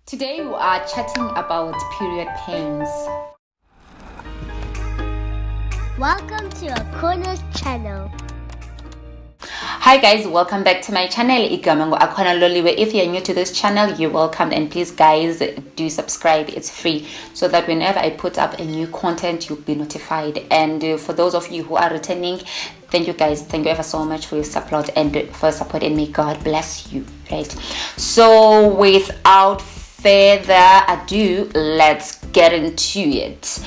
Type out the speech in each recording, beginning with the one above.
Today we are chatting about period pains. Welcome to a Corner's channel. Hi guys, welcome back to my channel. If you're new to this channel, you're welcome, and please guys do subscribe. It's free, so that whenever I put up a new content you'll be notified. And for those of you who are returning, thank you guys, thank you ever so much for your support and and may God bless you. Right, so without further ado, let's get into it.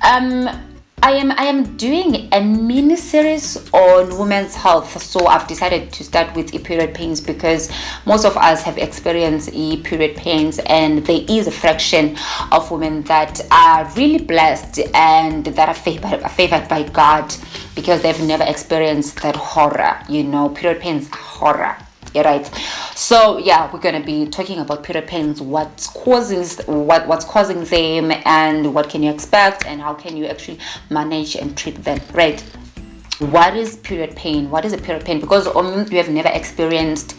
I am doing a mini series on women's health, so I've decided to start with period pains because most of us have experienced period pains, and there is a fraction of women that are really blessed and that are favored by God because they've never experienced that horror. Period pains are horror. Yeah, right. So yeah, we're gonna be talking about period pains, what's causing them, and what can you expect, and how can you actually manage and treat them. Right. What is period pain? What is a period pain? Because you have never experienced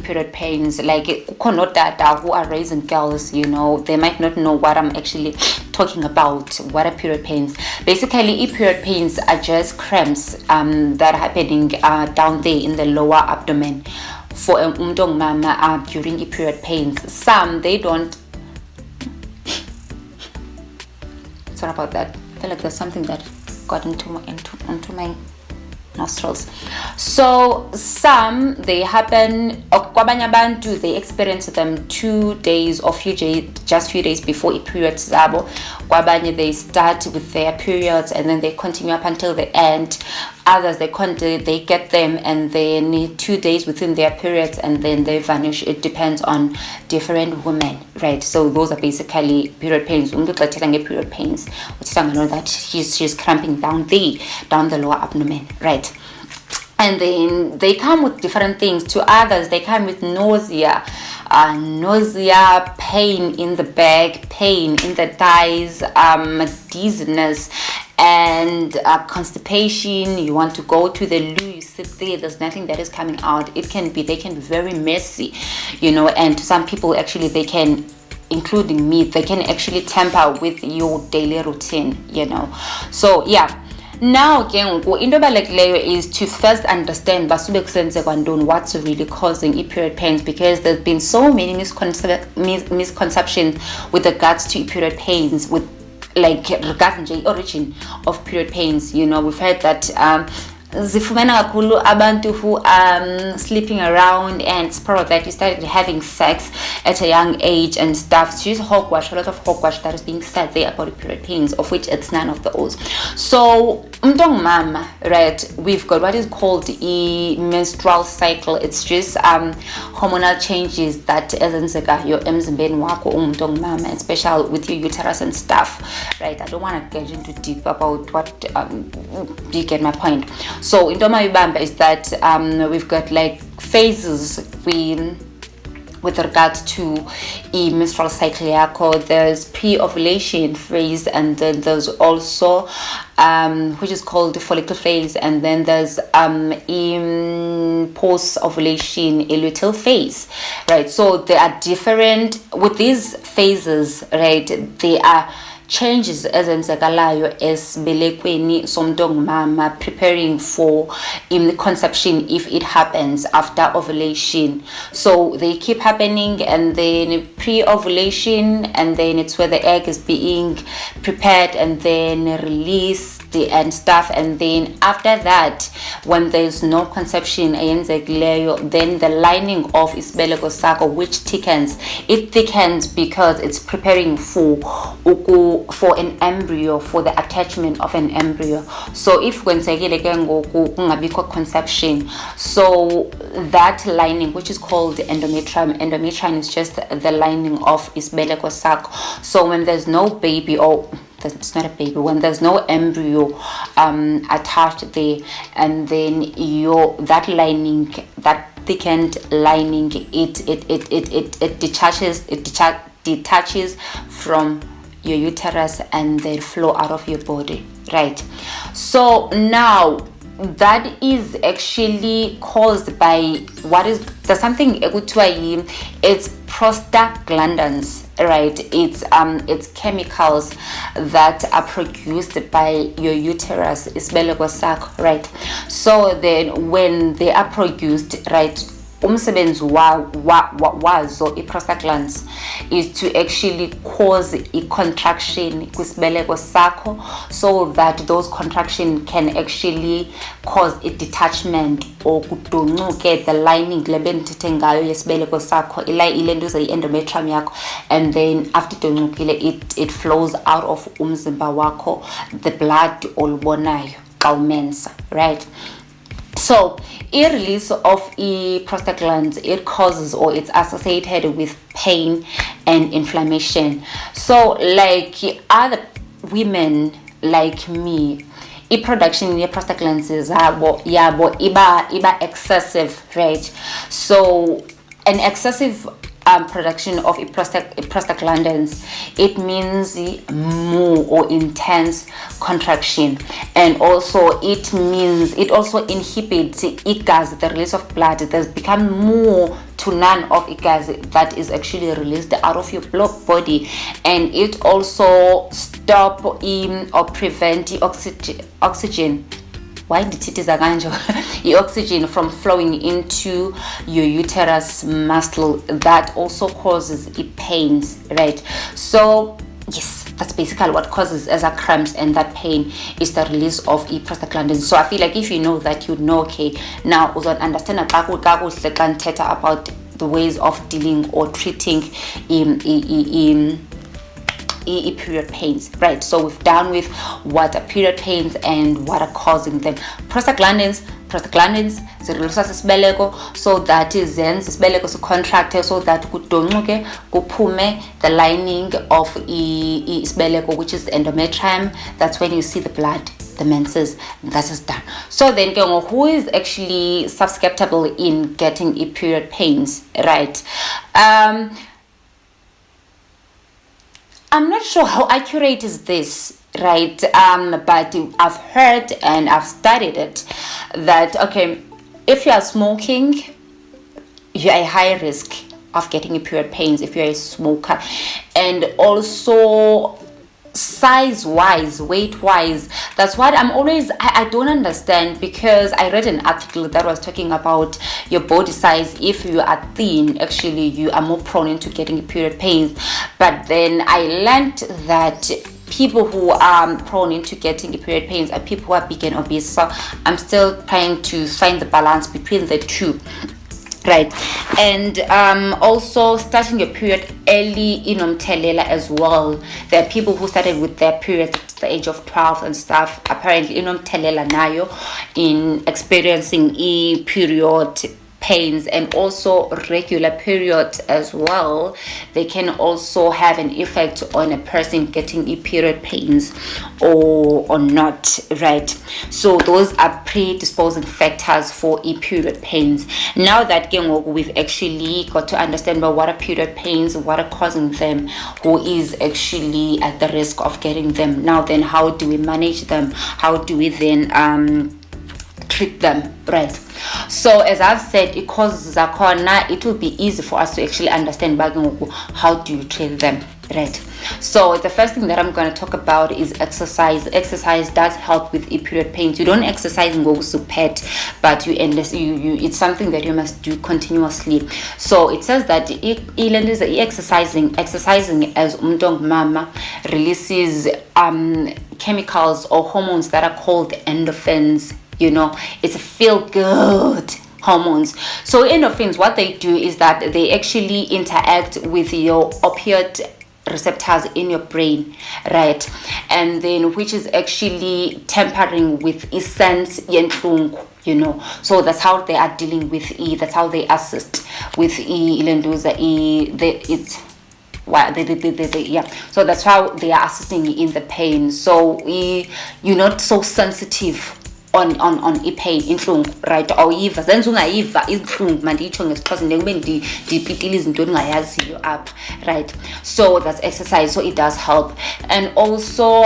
period pains, like data who are raising girls, they might not know what I'm actually talking about. What are period pains? Basically, period pains are just cramps that are happening down there in the lower abdomen for mama during period pains. Some they don't. Sorry about that. I feel like there's something that got into my nostrils. So some they happen, kwabanye abantu they experience them 2 days or just few days before periods zabo. Kwabanye they start with their periods and then they continue up until the end. Others they get them and then 2 days within their periods and then they vanish. It depends on different women, right? So those are basically period pains. Period pains, which I know that she's cramping down the lower abdomen, right? And then they come with different things. To others, they come with nausea, pain in the back, pain in the thighs, dizziness, and constipation. You want to go to the loo, you sit there, there's nothing that is coming out. They can be very messy, and to some people actually they can, including me, they can actually tamper with your daily routine, So yeah. Now again, into leyo is to first understand what's really causing period pains, because there's been so many misconceptions with regards to period pains, with regarding the origin of period pains. We've heard that zifumana kakhulu abantu who sleeping around, and it's probably that you started having sex at a young age and stuff. So a lot of hogwash that is being said there about period pains, of which it's none of those. So mama, right, we've got what is called a menstrual cycle. It's just hormonal changes that ezenzeka your emzimbeni wakho mama, especially with your uterus and stuff, right? I don't want to get into deep about what do you get my point? So into my bamba is that we've got phases with regards to a menstrual cycle. There's pre-ovulation phase, and then there's also which is called the follicle phase, and then there's post-ovulation a luteal phase, right? So there are different with these phases, right? They are changes ezenzekalayo esibelekweni somntwana preparing for conception if it happens after ovulation. So they keep happening, and then pre-ovulation, and then it's where the egg is being prepared and then released and stuff, and then after that, when there's no conception, then the lining of isibeleko sakho, which thickens because it's preparing for an embryo, for the attachment of an embryo. So if kungabikho conception, so that lining, which is called endometrium is just the lining of isibeleko sakho. So when there's no baby, or it's not a baby, when there's no embryo attached there, and then that lining, that thickened lining, it detaches from your uterus and then flow out of your body, right? So now that is actually caused by there's something it's prostaglandins, right? It's chemicals that are produced by your uterus, isibeleko sakho, right? So then when they are produced, right, umsebenzi wazo i-prostaglandins is to actually cause a contraction kwisibeleko sakho, so that those contraction can actually cause a detachment or kudoncuke the lining le bendithethe ngayo yesibeleko sakho, ile nto i-endometrium yakho, and then after doncukile it flows out of umzimba wakho, the blood olubonayo xa umensa, right? So, release of prostaglandins, it causes or it's associated with pain and inflammation. So, like other women like me, production in prostaglandins iba excessive, right? So, an excessive production of prostaglandins, it means more or intense contraction, and also it also inhibits gas, the release of blood. There's become more to none of gas that is actually released out of your body, and it also stop or prevent the oxygen. Why did it is the oxygen from flowing into your uterus muscle, that also causes pains, right? So yes, that's basically what causes as a cramps, and that pain is the release of prostaglandins. So I feel like if you know that, you know, okay, now you understand about the ways of dealing or treating period pains, right? So we've done with what are period pains and what are causing them. Prostaglandins zireleasa sisibeleko, so that zenza isibeleko sicontracte, so that kudoncuke kuphume the lining of isibeleko, which is the endometrium. That's when you see the blood, the menses, that is done. So then who is actually susceptible in getting period pains, right? I'm not sure how accurate is this, right? But I've heard and I've studied it that, okay, if you are smoking, you're a high risk of getting period pains if you're a smoker. And also size-wise, weight-wise, that's what I'm always, I don't understand, because I read an article that was talking about your body size. If you are thin, actually you are more prone into getting period pains. But then I learned that people who are prone into getting period pains are people who are big and obese. So I'm still trying to find the balance between the two, right? And also starting your period early inomthelela as well. There are people who started with their periods at the age of 12 and stuff. Apparently inomthelela nayo in experiencing period pains, and also regular periods as well. They can also have an effect on a person getting period pains or not, right? So those are predisposing factors for period pains. Now that we've actually got to understand about what are period pains, what are causing them, who is actually at the risk of getting them, now then how do we manage them? How do we then treat them, right? So as I've said, it causes zakona, it will be easy for us to actually understand how do you treat them, right? So the first thing that I'm going to talk about is exercise. Exercise does help with period pains. You don't exercise and go to pet, but you it's something that you must do continuously. So it says that exercising as mama releases chemicals or hormones that are called endorphins. You know, it's a feel-good hormones. So endorphins, what they do is that they actually interact with your opioid receptors in your brain, right? And then which is actually tampering with essence yentlungu, you know. So that's how they are dealing with that's how they assist with yeah. So that's how they are assisting in the pain. So you're not so sensitive on i-pain inhlungu, right? Awuyiva zenza ungayiva izinhlungu manditsho ngesixhosa nekube ndipitile izinto ndingayaziyo apha, right? So that's exercise, so it does help. And also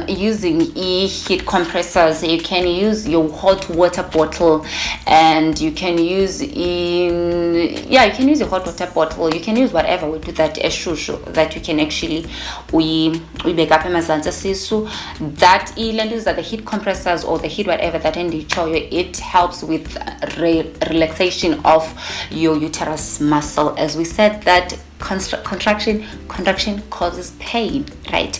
using heat compressors. You can use your hot water bottle, and you can use you can use a hot water bottle. You can use whatever we do that eshushu that you can actually we make up that is the heat compressors or the heat whatever that it helps with relaxation of your uterus muscle. As we said, that contraction causes pain, right?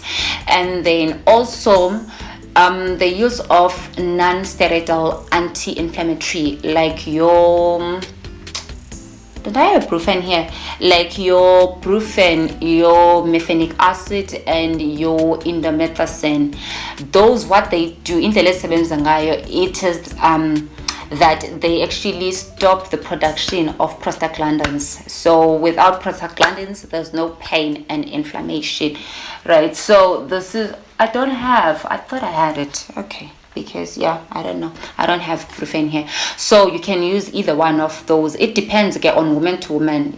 And then also the use of non-steroidal anti-inflammatory, like your ibuprofen here, like your brufen, your mefenic acid, and your indomethacin. Those, what they do in the it is that they actually stop the production of prostaglandins. So without prostaglandins, there's no pain and inflammation, right? So this is, I thought I had it, okay, because I don't know, I don't have brufen here. So you can use either one of those. It depends on woman to woman,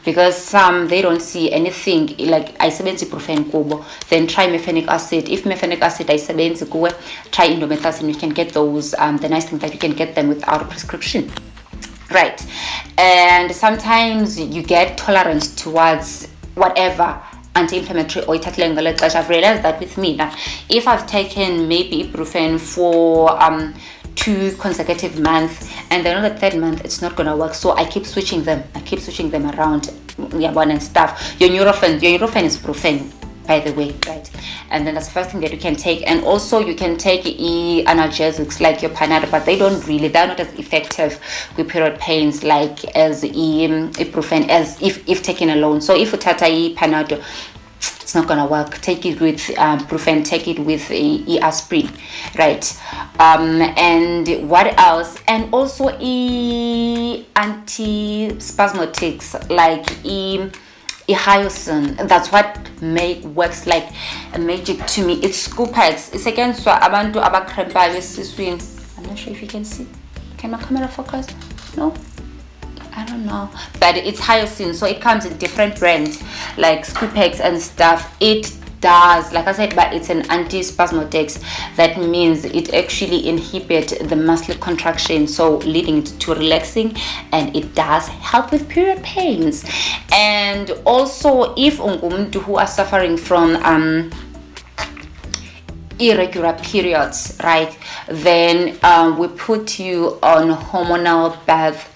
because some they don't see anything like isebenzi brufen kubo, then try mefenic acid. If mefenic acid isebenzi kuwe, try indomethacin. You can get those. The nice thing that you can get them without a prescription, right? And sometimes you get tolerance towards whatever anti-inflammatory or I've realized that with me now, if I've taken maybe ibuprofen for 2 consecutive months, and then on the 3rd month it's not gonna work, so I keep switching them around, one and stuff. Your Nurofen is brufen, by the way, right? And then that's the first thing that you can take. And also you can take analgesics like your Panado, but they're not as effective with period pains like as ibuprofen as if taken alone. So if you tata Panado, it's not gonna work. Take it with brufen, take it with aspirin, right? And what else? And also antispasmodics like hyoscine. That's what works like a magic to me. It's Scoopx. It's against abantu abakrembayo esiswini. I'm not sure if you can see. Can my camera focus? No, I don't know, but it's hyoscine, so it comes in different brands like Scoopx and stuff. It does, like I said, but it's an antispasmodics. That means it actually inhibits the muscle contraction, so leading to relaxing, and it does help with period pains. And also if ungumuntu who are suffering from irregular periods, right, then we put you on hormonal birth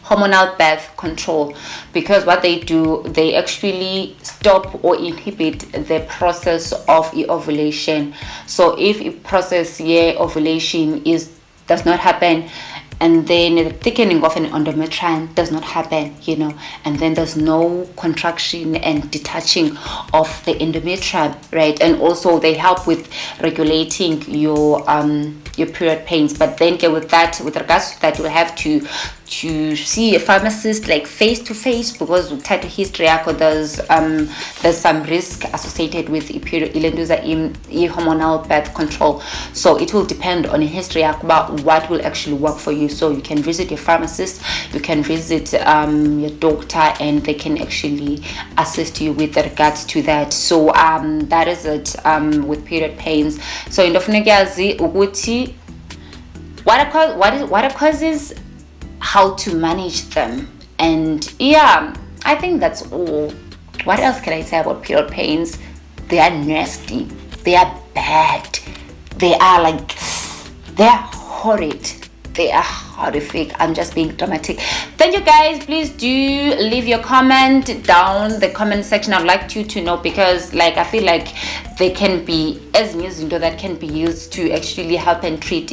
hormonal birth control, because what they do, they actually stop or inhibit the process of ovulation. So if a process ovulation does not happen, and then the thickening of an endometrium does not happen, and then there's no contraction and detaching of the endometrium, right? And also they help with regulating your period pains. But then with regards to that, you'll have to see a pharmacist like face to face, because type of history there's some risk associated with hormonal birth control. So it will depend on a history about what will actually work for you. So you can visit your pharmacist, you can visit your doctor, and they can actually assist you with regards to that. So that is it with period pains. So in uguti, what are causes, how to manage them, and I think that's all. What else can I say about period pains? They are nasty, they are bad, they are horrid, they are horrific. I'm just being dramatic. Thank you guys. Please do leave your comment down the comment section. I'd like you to know, because I feel like they can be as news that can be used to actually help and treat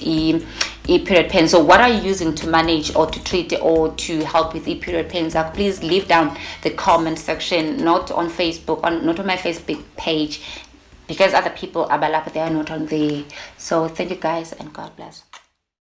period pain. So what are you using to manage or to treat or to help with period pains? Please leave down the comment section, not on Facebook, not on my Facebook page, because other people are they are not on there. So thank you guys, and God bless.